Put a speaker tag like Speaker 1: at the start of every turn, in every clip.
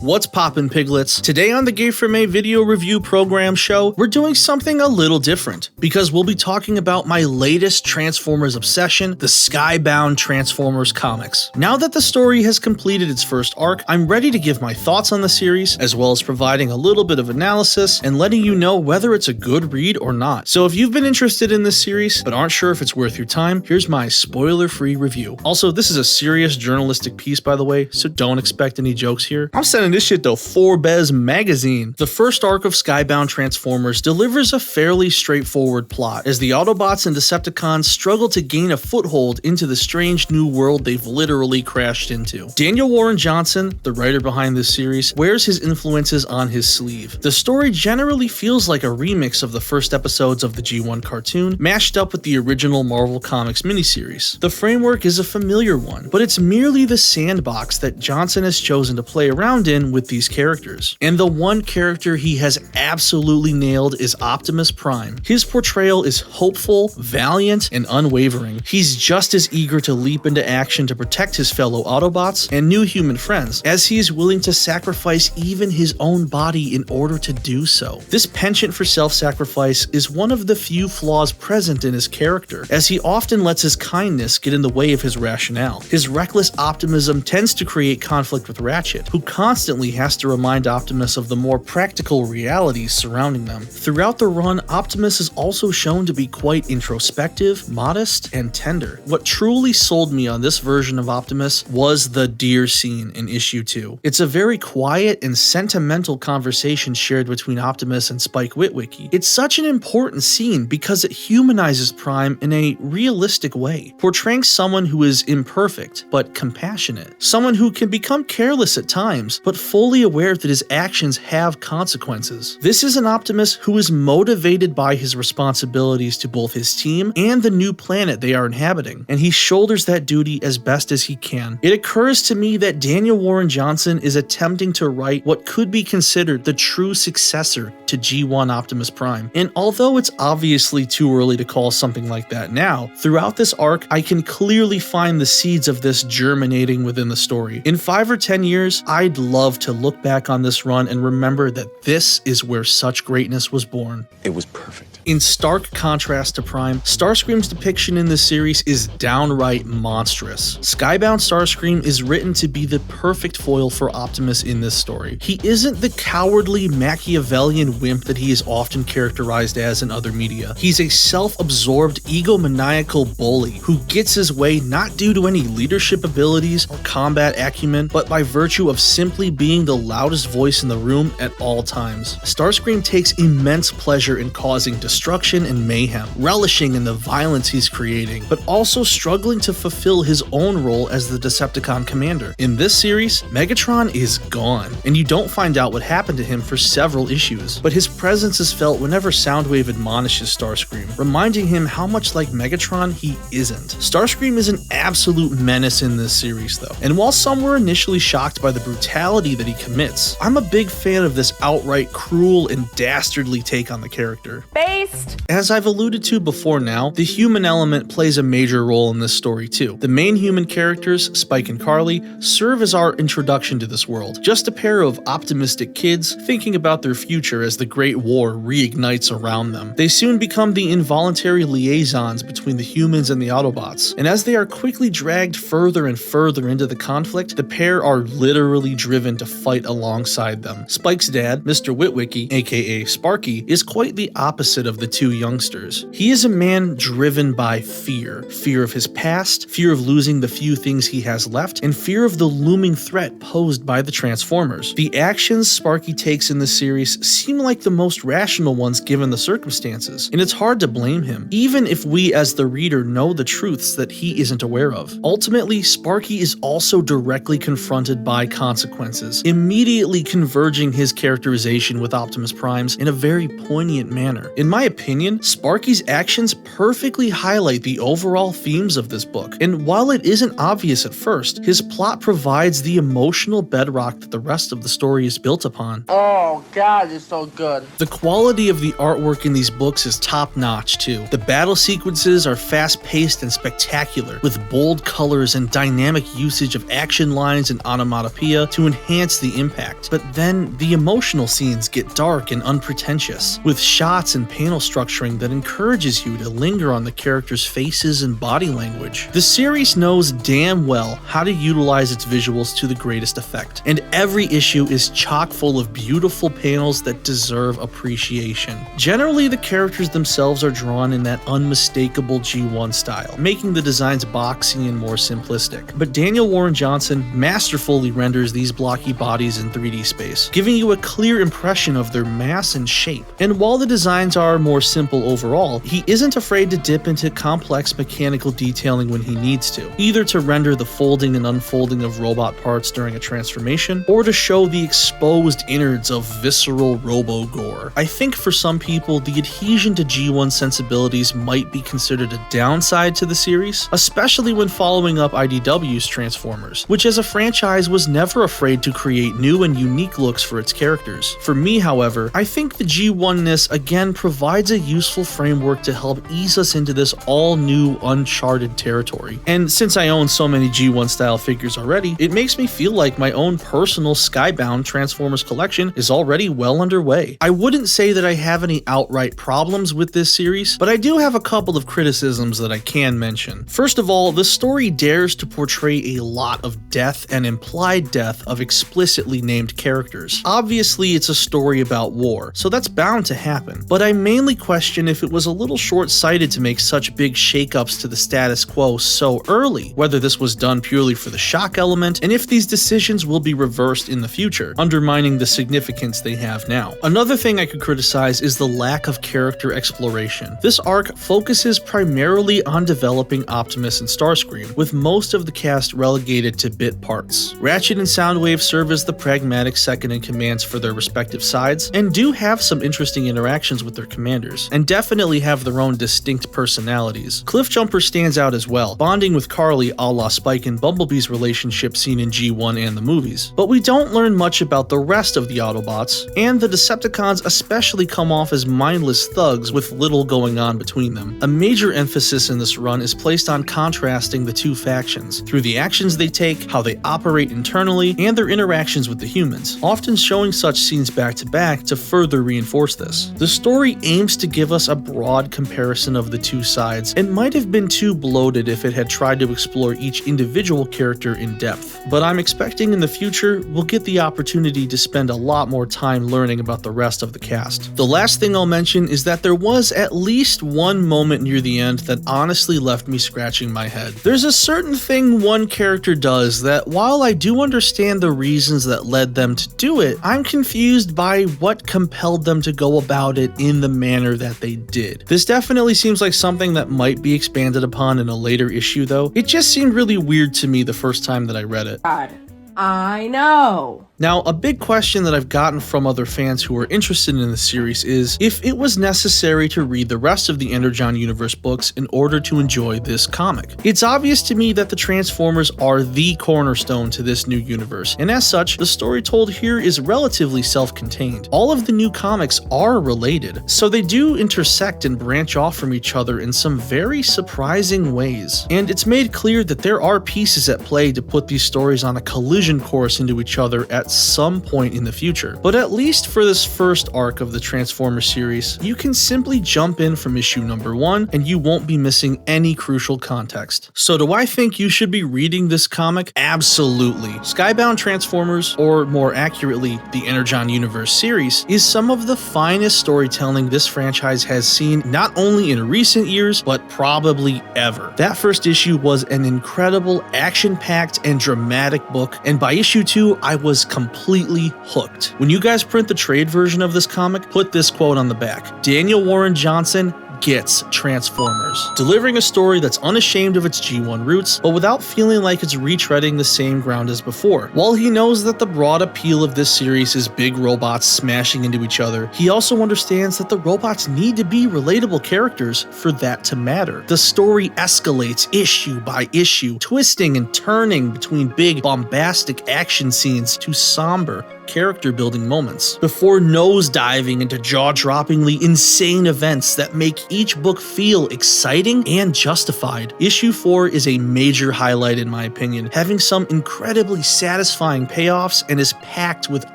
Speaker 1: What's poppin' piglets? Today on the Gay for May video review program show, we're doing something a little different, because we'll be talking about my latest Transformers obsession, the Skybound Transformers comics. Now that the story has completed its first arc, I'm ready to give my thoughts on the series, as well as providing a little bit of analysis and letting you know whether it's a good read or not. So if you've been interested in this series, but aren't sure if it's worth your time, here's my spoiler-free review. Also, this is a serious journalistic piece, by the way, so don't expect any jokes here. I'm sending this shit to Forbes magazine. The first arc of Skybound Transformers delivers a fairly straightforward plot, as the Autobots and Decepticons struggle to gain a foothold into the strange new world they've literally crashed into. Daniel Warren Johnson, the writer behind this series, wears his influences on his sleeve. The story generally feels like a remix of the first episodes of the G1 cartoon, mashed up with the original Marvel Comics miniseries. The framework is a familiar one, but it's merely the sandbox that Johnson has chosen to play around in with these characters. And the one character he has absolutely nailed is Optimus Prime. His portrayal is hopeful, valiant, and unwavering. He's just as eager to leap into action to protect his fellow Autobots and new human friends, as he is willing to sacrifice even his own body in order to do so. This penchant for self-sacrifice is one of the few flaws present in his character, as he often lets his kindness get in the way of his rationale. His reckless optimism tends to create conflict with Ratchet, who constantly has to remind Optimus of the more practical realities surrounding them. Throughout the run, Optimus is also shown to be quite introspective, modest, and tender. What truly sold me on this version of Optimus was the deer scene in issue 2. It's a very quiet and sentimental conversation shared between Optimus and Spike Witwicky. It's such an important scene because it humanizes Prime in a realistic way, portraying someone who is imperfect but compassionate, someone who can become careless at times but fully aware that his actions have consequences. This is an Optimus who is motivated by his responsibilities to both his team and the new planet they are inhabiting, and he shoulders that duty as best as he can. It occurs to me that Daniel Warren Johnson is attempting to write what could be considered the true successor to G1 Optimus Prime, and although it's obviously too early to call something like that now, throughout this arc I can clearly find the seeds of this germinating within the story. In 5 or 10 years, I'd love to look back on this run and remember that this is where such greatness was born.
Speaker 2: It was perfect.
Speaker 1: In stark contrast to Prime, Starscream's depiction in this series is downright monstrous. Skybound Starscream is written to be the perfect foil for Optimus in this story. He isn't the cowardly Machiavellian wimp that he is often characterized as in other media. He's a self-absorbed, egomaniacal bully who gets his way not due to any leadership abilities or combat acumen, but by virtue of simply being the loudest voice in the room at all times. Starscream takes immense pleasure in causing destruction and mayhem, relishing in the violence he's creating, but also struggling to fulfill his own role as the Decepticon commander. In this series, Megatron is gone, and you don't find out what happened to him for several issues, but his presence is felt whenever Soundwave admonishes Starscream, reminding him how much like Megatron he isn't. Starscream is an absolute menace in this series though, and while some were initially shocked by the brutality that he commits, I'm a big fan of this outright cruel and dastardly take on the character.
Speaker 3: Based.
Speaker 1: As I've alluded to before now, the human element plays a major role in this story too. The main human characters, Spike and Carly, serve as our introduction to this world. Just a pair of optimistic kids thinking about their future as the Great War reignites around them. They soon become the involuntary liaisons between the humans and the Autobots, and as they are quickly dragged further and further into the conflict, the pair are literally driven to fight alongside them. Spike's dad, Mr. Witwicky, aka Sparky, is quite the opposite of the two youngsters. He is a man driven by fear. Fear of his past, fear of losing the few things he has left, and fear of the looming threat posed by the Transformers. The actions Sparky takes in this series seem like the most rational ones given the circumstances, and it's hard to blame him, even if we as the reader know the truths that he isn't aware of. Ultimately, Sparky is also directly confronted by consequences, immediately converging his characterization with Optimus Prime's in a very poignant manner. In my opinion, Sparky's actions perfectly highlight the overall themes of this book, and while it isn't obvious at first, his plot provides the emotional bedrock that the rest of the story is built upon.
Speaker 2: Oh god, it's so good.
Speaker 1: The quality of the artwork in these books is top-notch too. The battle sequences are fast-paced and spectacular, with bold colors and dynamic usage of action lines and onomatopoeia to enhance the impact. But then, the emotional scenes get dark and unpretentious, with shots and panel structuring that encourages you to linger on the characters' faces and body language. The series knows damn well how to utilize its visuals to the greatest effect, and every issue is chock full of beautiful panels that deserve appreciation. Generally, the characters themselves are drawn in that unmistakable G1 style, making the designs boxy and more simplistic. But Daniel Warren Johnson masterfully renders these blocky bodies in 3D space, giving you a clear impression of their mass and shape. And while the designs are more simple overall, he isn't afraid to dip into complex mechanical detailing when he needs to, either to render the folding and unfolding of robot parts during a transformation, or to show the exposed innards of visceral robo-gore. I think for some people, the adhesion to G1 sensibilities might be considered a downside to the series, especially when following up IDW's Transformers, which as a franchise was never afraid to create new and unique looks for its characters. For me, however, I think the G1-ness again provides a useful framework to help ease us into this all-new, uncharted territory. And since I own so many G1 style figures already, it makes me feel like my own personal Skybound Transformers collection is already well underway. I wouldn't say that I have any outright problems with this series, but I do have a couple of criticisms that I can mention. First of all, the story dares to portray a lot of death and implied death of explicitly named characters. Obviously, it's a story about war, so that's bound to happen, but I mainly question if it was a little short-sighted to make such big shakeups to the status quo so early, whether this was done purely for the shock element, and if these decisions will be reversed in the future, undermining the significance they have now. Another thing I could criticize is the lack of character exploration. This arc focuses primarily on developing Optimus and Starscream, with most of the cast relegated to bit parts. Ratchet and Soundwave serve as the pragmatic second-in-commands for their respective sides, and do have some interesting interactions with their commanders, and definitely have their own distinct personalities. Cliffjumper stands out as well, bonding with Carly a la Spike and Bumblebee's relationship seen in G1 and the movies. But we don't learn much about the rest of the Autobots, and the Decepticons especially come off as mindless thugs with little going on between them. A major emphasis in this run is placed on contrasting the two factions, through the actions they take, how they operate internally, and their interactions with the humans, often showing such scenes back to back to further reinforce this. The story aims to give us a broad comparison of the two sides, and might have been too bloated if it had tried to explore each individual character in depth, but I'm expecting in the future we'll get the opportunity to spend a lot more time learning about the rest of the cast. The last thing I'll mention is that there was at least one moment near the end that honestly left me scratching my head. There's a certain thing one character does that, while I do understand the reasons that led them to do it, I'm confused by what compelled them to go about it in the manner that they did. This definitely seems like something that might be expanded upon in a later issue though. It just seemed really weird to me the first time that I read it.
Speaker 2: God, I know.
Speaker 1: Now, a big question that I've gotten from other fans who are interested in the series is if it was necessary to read the rest of the Energon Universe books in order to enjoy this comic. It's obvious to me that the Transformers are the cornerstone to this new universe, and as such, the story told here is relatively self-contained. All of the new comics are related, so they do intersect and branch off from each other in some very surprising ways. And it's made clear that there are pieces at play to put these stories on a collision course into each other at some point in the future. But at least for this first arc of the Transformers series, you can simply jump in from issue number 1 and you won't be missing any crucial context. So do I think you should be reading this comic? Absolutely. Skybound Transformers, or more accurately, the Energon Universe series, is some of the finest storytelling this franchise has seen not only in recent years, but probably ever. That first issue was an incredible, action-packed, and dramatic book, and by issue 2, I was completely hooked. When you guys print the trade version of this comic, put this quote on the back: Daniel Warren Johnson gets Transformers, delivering a story that's unashamed of its G1 roots, but without feeling like it's retreading the same ground as before. While he knows that the broad appeal of this series is big robots smashing into each other, he also understands that the robots need to be relatable characters for that to matter. The story escalates issue by issue, twisting and turning between big, bombastic action scenes to somber, character-building moments, before nose-diving into jaw-droppingly insane events that make each book feel exciting and justified. Issue 4 is a major highlight in my opinion, having some incredibly satisfying payoffs and is packed with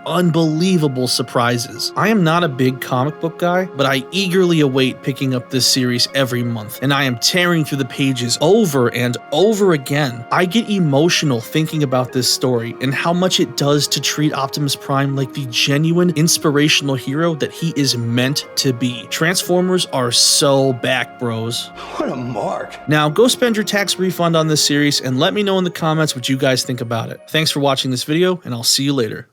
Speaker 1: unbelievable surprises. I am not a big comic book guy, but I eagerly await picking up this series every month, and I am tearing through the pages over and over again. I get emotional thinking about this story and how much it does to treat Optimus Prime like the genuine inspirational hero that he is meant to be. Transformers are so back, bros.
Speaker 3: What a mark.
Speaker 1: Now, go spend your tax refund on this series and let me know in the comments what you guys think about it. Thanks for watching this video, and I'll see you later.